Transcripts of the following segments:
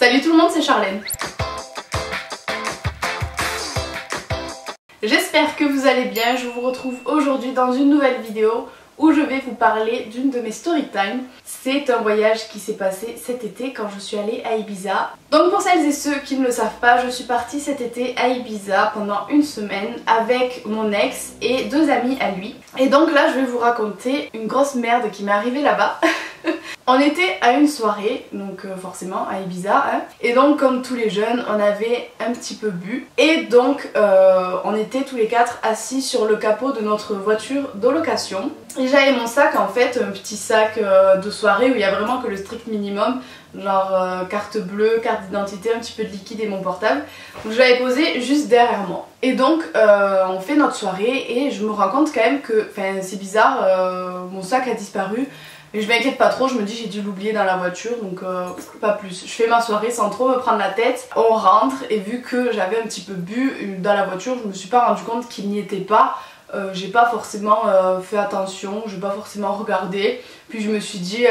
Salut tout le monde, c'est Charlène. J'espère que vous allez bien, je vous retrouve aujourd'hui dans une nouvelle vidéo où je vais vous parler d'une de mes story time. C'est un voyage qui s'est passé cet été quand je suis allée à Ibiza. Donc pour celles et ceux qui ne le savent pas, je suis partie cet été à Ibiza pendant une semaine avec mon ex et deux amis à lui. Et donc là je vais vous raconter une grosse merde qui m'est arrivée là-bas. On était à une soirée, donc forcément à Ibiza, hein. Et donc comme tous les jeunes, on avait un petit peu bu. Et donc on était tous les quatre assis sur le capot de notre voiture de location. Et j'avais mon sac en fait, un petit sac de soirée où il y a vraiment que le strict minimum. Genre carte bleue, carte d'identité, un petit peu de liquide et mon portable. Donc je l'avais posé juste derrière moi. Et donc on fait notre soirée et je me rends compte quand même que, enfin c'est bizarre, mon sac a disparu. Mais je m'inquiète pas trop, je me dis j'ai dû l'oublier dans la voiture, donc pas plus. Je fais ma soirée sans trop me prendre la tête, on rentre et vu que j'avais un petit peu bu dans la voiture, je me suis pas rendu compte qu'il n'y était pas. J'ai pas forcément fait attention, j'ai pas forcément regardé, puis je me suis dit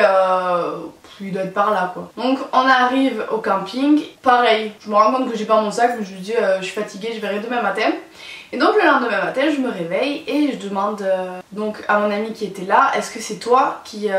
il doit être par là quoi. Donc on arrive au camping, pareil, je me rends compte que j'ai pas mon sac, mais je me dis je suis fatiguée, je verrai demain matin. Et donc le lendemain matin je me réveille et je demande donc à mon ami qui était là, est-ce que c'est toi qui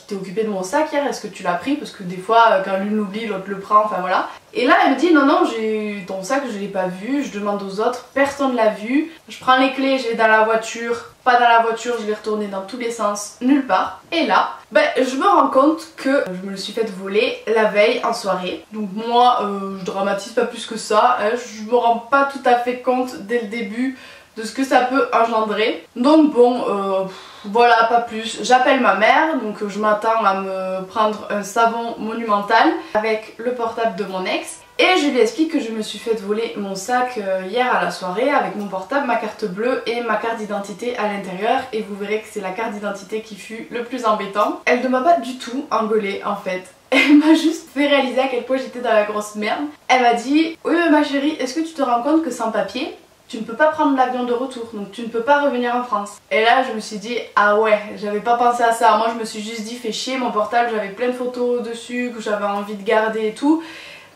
t'es occupé de mon sac hier, est-ce que tu l'as pris, parce que des fois quand l'une l'oublie l'autre le prend, enfin voilà. Et là elle me dit non j'ai ton sac, je l'ai pas vu, je demande aux autres, personne l'a vu, je prends les clés, je vais dans la voiture, pas dans la voiture, je l'ai retourné dans tous les sens, nulle part. Et là, je me rends compte que je me le suis fait voler la veille en soirée. Donc moi, je dramatise pas plus que ça, hein. Je me rends pas tout à fait compte dès le début de ce que ça peut engendrer. Donc bon, voilà, pas plus. J'appelle ma mère, donc je m'attends à me prendre un savon monumental avec le portable de mon ex. Et je lui explique que je me suis fait voler mon sac hier à la soirée avec mon portable, ma carte bleue et ma carte d'identité à l'intérieur. Et vous verrez que c'est la carte d'identité qui fut le plus embêtant. Elle ne m'a pas du tout engueulée en fait. Elle m'a juste fait réaliser à quel point j'étais dans la grosse merde. Elle m'a dit oui mais ma chérie, est-ce que tu te rends compte que sans papier tu ne peux pas prendre l'avion de retour, donc tu ne peux pas revenir en France. Et là je me suis dit ah ouais, j'avais pas pensé à ça. Moi je me suis juste dit fais chier, mon portable j'avais plein de photos dessus que j'avais envie de garder et tout.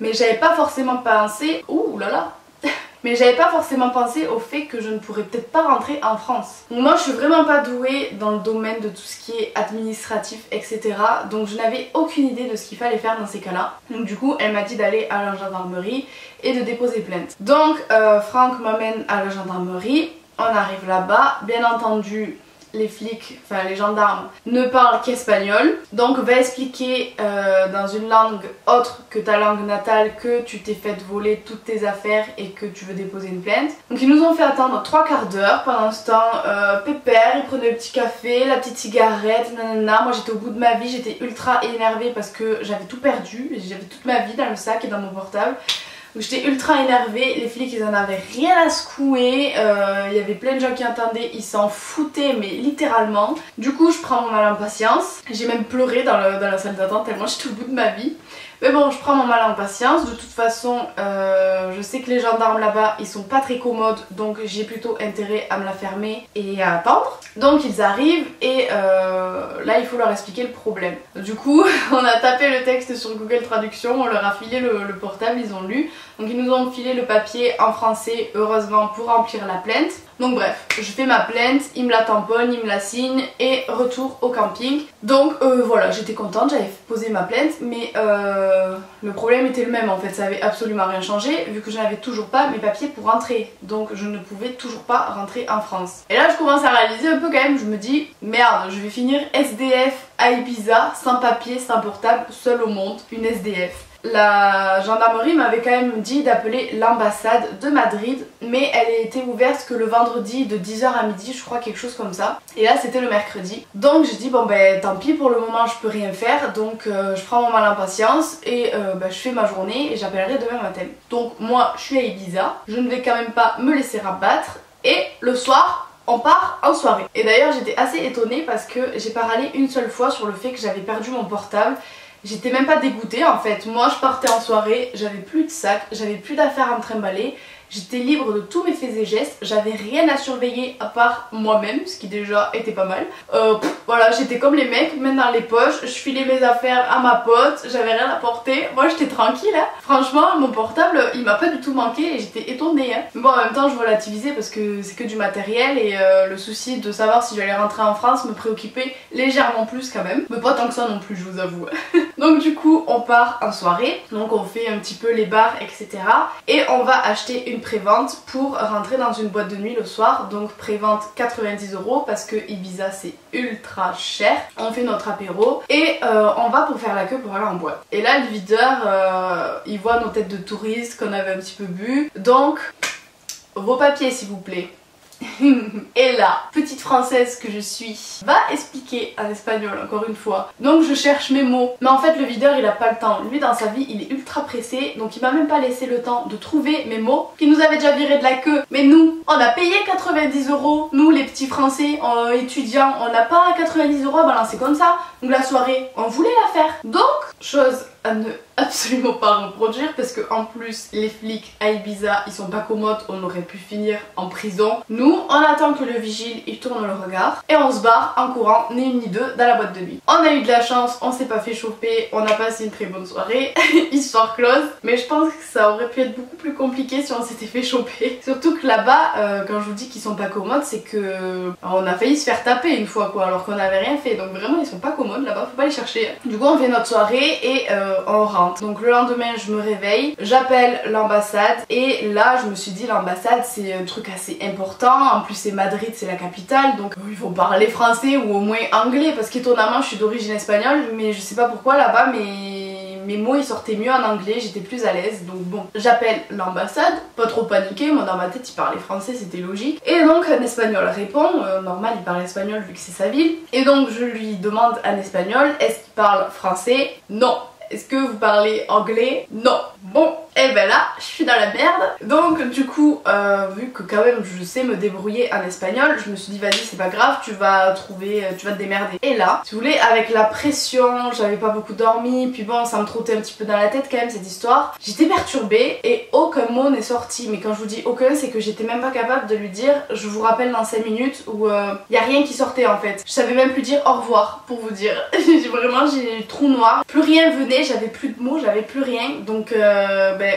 Mais j'avais pas forcément pensé, mais j'avais pas forcément pensé au fait que je ne pourrais peut-être pas rentrer en France. Donc moi je suis vraiment pas douée dans le domaine de tout ce qui est administratif, etc. Donc je n'avais aucune idée de ce qu'il fallait faire dans ces cas-là. Donc du coup elle m'a dit d'aller à la gendarmerie et de déposer plainte. Donc Franck m'amène à la gendarmerie, on arrive là-bas, bien entendu les flics, enfin les gendarmes, ne parlent qu'espagnol, donc va expliquer dans une langue autre que ta langue natale que tu t'es fait voler toutes tes affaires et que tu veux déposer une plainte. Donc ils nous ont fait attendre 3/4 d'heure. Pendant ce temps, pépère, ils prenaient le petit café, la petite cigarette, nanana. Moi j'étais au bout de ma vie, j'étais ultra énervée parce que j'avais tout perdu, j'avais toute ma vie dans le sac et dans mon portable. Donc j'étais ultra énervée, les flics ils en avaient rien à secouer, il y avait plein de gens qui entendaient, ils s'en foutaient mais littéralement. Du coup je prends mon mal en patience, j'ai même pleuré dans la salle d'attente tellement j'étais au bout de ma vie. Mais bon, je prends mon mal en patience, de toute façon je sais que les gendarmes là-bas ils sont pas très commodes, donc j'ai plutôt intérêt à me la fermer et à attendre. Donc ils arrivent et là il faut leur expliquer le problème. Du coup on a tapé le texte sur Google Traduction, on leur a filé le portable, ils ont lu. Donc ils nous ont filé le papier en français heureusement pour remplir la plainte. Donc bref, je fais ma plainte, ils me la tamponnent, ils me la signent et retour au camping. Donc voilà, j'étais contente, j'avais posé ma plainte, mais le problème était le même en fait, ça avait absolument rien changé vu que je n'avais toujours pas mes papiers pour rentrer. Donc je ne pouvais toujours pas rentrer en France. Et là je commence à réaliser un peu quand même, je me dis merde, je vais finir SDF à Ibiza, sans papier, sans portable, seule au monde, une SDF. La gendarmerie m'avait quand même dit d'appeler l'ambassade de Madrid, mais elle était ouverte que le vendredi de 10h à midi, je crois, quelque chose comme ça. Et là c'était le mercredi. Donc j'ai dit bon tant pis, pour le moment je peux rien faire, donc je prends mon mal en patience et je fais ma journée et j'appellerai demain matin. Donc moi je suis à Ibiza, je ne vais quand même pas me laisser rabattre et le soir on part en soirée. Et d'ailleurs j'étais assez étonnée parce que j'ai pas râlé une seule fois sur le fait que j'avais perdu mon portable. J'étais même pas dégoûtée en fait. Moi je partais en soirée, j'avais plus de sac, j'avais plus d'affaires à me trimballer j'étais libre de tous mes faits et gestes, j'avais rien à surveiller à part moi-même, ce qui déjà était pas mal. Voilà, j'étais comme les mecs, main dans les poches, je filais mes affaires à ma pote, j'avais rien à porter, moi j'étais tranquille hein. Franchement mon portable il m'a pas du tout manqué et j'étais étonnée hein. Mais bon en même temps je relativisais parce que c'est que du matériel et le souci de savoir si j'allais rentrer en France me préoccupait légèrement plus quand même, mais pas tant que ça non plus je vous avoue. Donc du coup on part en soirée, donc on fait un petit peu les bars etc. Et on va acheter une prévente pour rentrer dans une boîte de nuit le soir, donc prévente 90 € parce que Ibiza c'est ultra cher. On fait notre apéro et on va pour faire la queue pour aller en boîte. Et là le videur il voit nos têtes de touristes qu'on avait un petit peu bu, donc vos papiers s'il vous plaît. Et là, petite française que je suis, va expliquer en espagnol encore une fois. Donc je cherche mes mots. Mais en fait le videur il a pas le temps. Lui dans sa vie il est ultra pressé. Donc il m'a même pas laissé le temps de trouver mes mots. Qui nous avait déjà viré de la queue. Mais nous, on a payé 90 €. Nous les petits français étudiants, on n'a pas 90 € à balancer comme ça. Donc la soirée, on voulait la faire. Donc, chose à ne absolument pas reproduire parce que en plus les flics à Ibiza ils sont pas commodes, on aurait pu finir en prison. Nous on attend que le vigile il tourne le regard et on se barre en courant, ni une ni deux, dans la boîte de nuit. On a eu de la chance, on s'est pas fait choper, on a passé une très bonne soirée, histoire close, mais je pense que ça aurait pu être beaucoup plus compliqué si on s'était fait choper. Surtout que là-bas, quand je vous dis qu'ils sont pas commodes, c'est que on a failli se faire taper une fois quoi, alors qu'on avait rien fait, donc vraiment ils sont pas commodes là-bas, faut pas les chercher. Du coup on fait notre soirée et on rentre. Donc le lendemain je me réveille, j'appelle l'ambassade et là je me suis dit l'ambassade c'est un truc assez important, en plus c'est Madrid, c'est la capitale, donc il faut parler français ou au moins anglais parce qu'étonnamment je suis d'origine espagnole mais je sais pas pourquoi là-bas mes mots ils sortaient mieux en anglais, j'étais plus à l'aise, donc bon, j'appelle l'ambassade, pas trop paniqué, moi dans ma tête il parlait français, c'était logique, et donc un espagnol répond, normal il parle espagnol vu que c'est sa ville, et donc je lui demande en espagnol, est-ce qu'il parle français? Non. Est-ce que vous parlez anglais? Non. Bon, et ben là, je suis dans la merde. Donc du coup, vu que quand même je sais me débrouiller en espagnol, je me suis dit vas-y c'est pas grave, tu vas te démerder. Et là, si vous voulez, avec la pression, j'avais pas beaucoup dormi, puis bon ça me trottait un petit peu dans la tête quand même cette histoire. J'étais perturbée et aucun mot n'est sorti. Mais quand je vous dis aucun, c'est que j'étais même pas capable de lui dire je vous rappelle dans 5 minutes où y a rien qui sortait en fait. Je savais même plus dire au revoir pour vous dire. Vraiment j'ai eu trou noir, plus rien venait, j'avais plus de mots, j'avais plus rien. Donc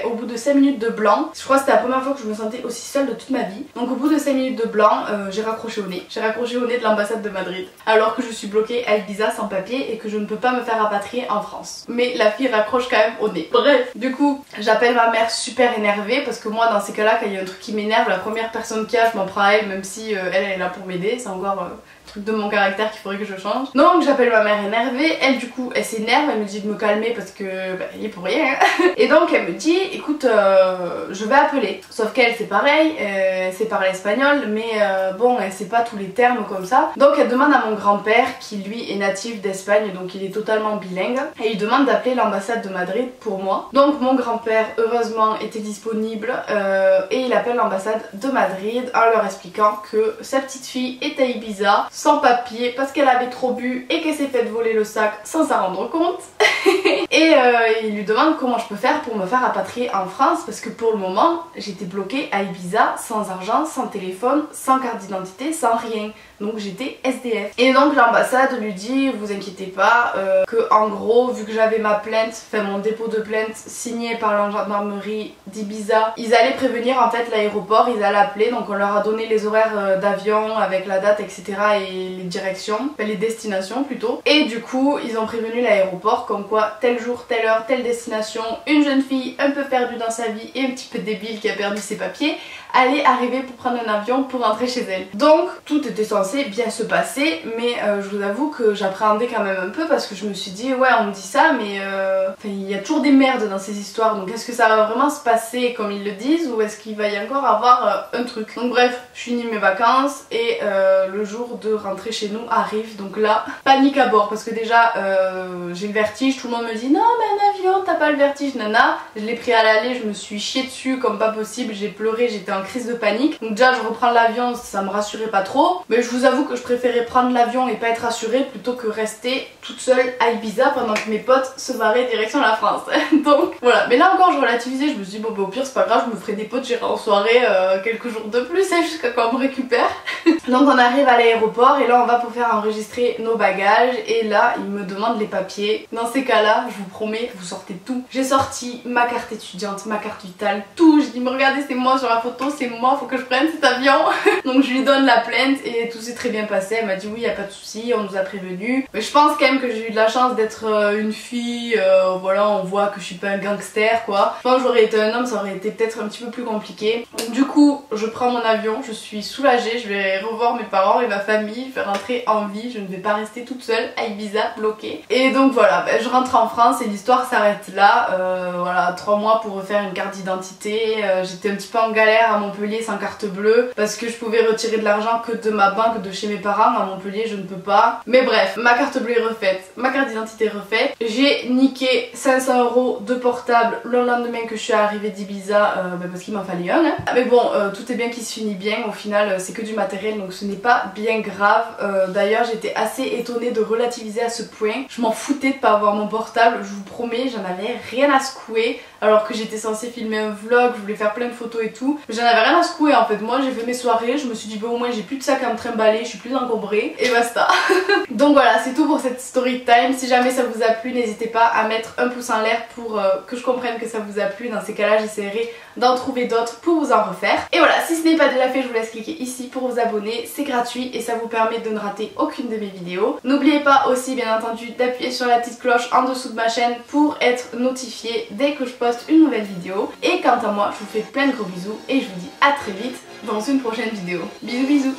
au bout de 5 minutes de blanc, je crois que c'était la première fois que je me sentais aussi seule de toute ma vie. Donc au bout de 5 minutes de blanc, j'ai raccroché au nez. J'ai raccroché au nez de l'ambassade de Madrid. Alors que je suis bloquée à Ibiza sans papier et que je ne peux pas me faire rapatrier en France. Mais la fille raccroche quand même au nez. Bref, du coup, j'appelle ma mère super énervée parce que moi dans ces cas-là, quand il y a un truc qui m'énerve, la première personne qu'il y a, je m'en prends à elle même si elle est là pour m'aider. C'est encore truc de mon caractère qu'il faudrait que je change. Donc j'appelle ma mère énervée, elle du coup elle s'énerve, elle me dit de me calmer parce que elle est pour rien hein. Et donc elle me dit écoute je vais appeler, sauf qu'elle c'est pareil, c'est par l'espagnol mais bon elle sait pas tous les termes comme ça, donc elle demande à mon grand-père qui lui est natif d'Espagne donc il est totalement bilingue et il demande d'appeler l'ambassade de Madrid pour moi. Donc mon grand-père heureusement était disponible et il appelle l'ambassade de Madrid en leur expliquant que sa petite fille est à Ibiza sans papier parce qu'elle avait trop bu et qu'elle s'est fait voler le sac sans s'en rendre compte. Et il lui demande comment je peux faire pour me faire rapatrier en France parce que pour le moment j'étais bloquée à Ibiza sans argent, sans téléphone, sans carte d'identité, sans rien. Donc j'étais SDF. Et donc l'ambassade lui dit vous inquiétez pas que en gros vu que j'avais ma plainte, enfin mon dépôt de plainte signé par la gendarmerie d'Ibiza, ils allaient prévenir en fait l'aéroport, ils allaient appeler, donc on leur a donné les horaires d'avion avec la date etc et les directions, enfin les destinations plutôt. Et du coup ils ont prévenu l'aéroport comme quoi tel jour, telle heure, telle destination, une jeune fille un peu perdue dans sa vie et un petit peu débile qui a perdu ses papiers allait arriver pour prendre un avion pour rentrer chez elle. Donc tout était censé bien se passer mais je vous avoue que j'appréhendais quand même un peu parce que je me suis dit ouais on me dit ça mais il y a toujours des merdes dans ces histoires donc est-ce que ça va vraiment se passer comme ils le disent ou est-ce qu'il va y encore avoir un truc. Donc bref je finis mes vacances et le jour de rentrer chez nous arrive, donc là panique à bord parce que déjà j'ai le vertige, tout le monde me dit non mais un avion t'as pas le vertige nana, je l'ai pris à l'aller, je me suis chiée dessus comme pas possible, j'ai pleuré, j'étais en crise de panique. Donc déjà je reprends l'avion, ça me rassurait pas trop, mais je vous avoue que je préférais prendre l'avion et pas être rassurée plutôt que rester toute seule à Ibiza pendant que mes potes se barraient direction la France. Donc voilà, mais là encore je relativisais, je me suis dit bon bah au pire c'est pas grave, je me ferai des potes, j'irai en soirée quelques jours de plus jusqu'à quand on me récupère. Donc on arrive à l'aéroport et là on va pour faire enregistrer nos bagages et là ils me demandent les papiers. Dans ces cas là je vous promets vous sortez tout. J'ai sorti ma carte étudiante, ma carte vitale, tout. J'ai dit mais regardez c'est moi sur la photo, c'est moi, faut que je prenne cet avion. Donc je lui donne la plainte et tout s'est très bien passé. Elle m'a dit oui y a pas de souci, on nous a prévenu. Mais je pense quand même que j'ai eu de la chance d'être une fille, voilà on voit que je suis pas un gangster quoi. Je pense que j'aurais été un homme ça aurait été peut-être un petit peu plus compliqué. Donc, du coup je prends mon avion, je suis soulagée, je vais revoir mes parents et ma famille, faire rentrer en vie, je ne vais pas rester toute seule à Ibiza bloquée. Et donc voilà, je rentre en France et l'histoire s'arrête là. Voilà, 3 mois pour refaire une carte d'identité. J'étais un petit peu en galère à Montpellier sans carte bleue parce que je pouvais retirer de l'argent que de ma banque de chez mes parents. À Montpellier je ne peux pas. Mais bref, ma carte bleue est refaite, ma carte d'identité est refaite. J'ai niqué 500 € de portable le lendemain que je suis arrivée d'Ibiza parce qu'il m'en fallait un. Hein. Mais bon, tout est bien qui se finit bien. Au final c'est que du matériel donc ce n'est pas bien grave. D'ailleurs j'étais assez étonnée de relativiser à ce point. Je m'en foutais de pas avoir mon portable, je vous promets, j'en avais rien à secouer alors que j'étais censée filmer un vlog, je voulais faire plein de photos et tout. J'en avais rien à secouer en fait. Moi j'ai fait mes soirées, je me suis dit bah au moins j'ai plus de sac à me trimballer, je suis plus encombrée et basta. Donc voilà, c'est tout pour cette story time. Si jamais ça vous a plu, n'hésitez pas à mettre un pouce en l'air pour que je comprenne que ça vous a plu. Dans ces cas là j'essaierai d'en trouver d'autres pour vous en refaire. Et voilà, si ce n'est pas déjà fait, je vous laisse cliquer ici pour vous abonner, c'est gratuit et ça vous permet de ne rater aucune de mes vidéos. N'oubliez pas aussi bien entendu d'appuyer sur la petite cloche en dessous de ma chaîne pour être notifié dès que je poste une nouvelle vidéo. Et quant à moi, je vous fais plein de gros bisous et je vous dis à très vite dans une prochaine vidéo. Bisous bisous.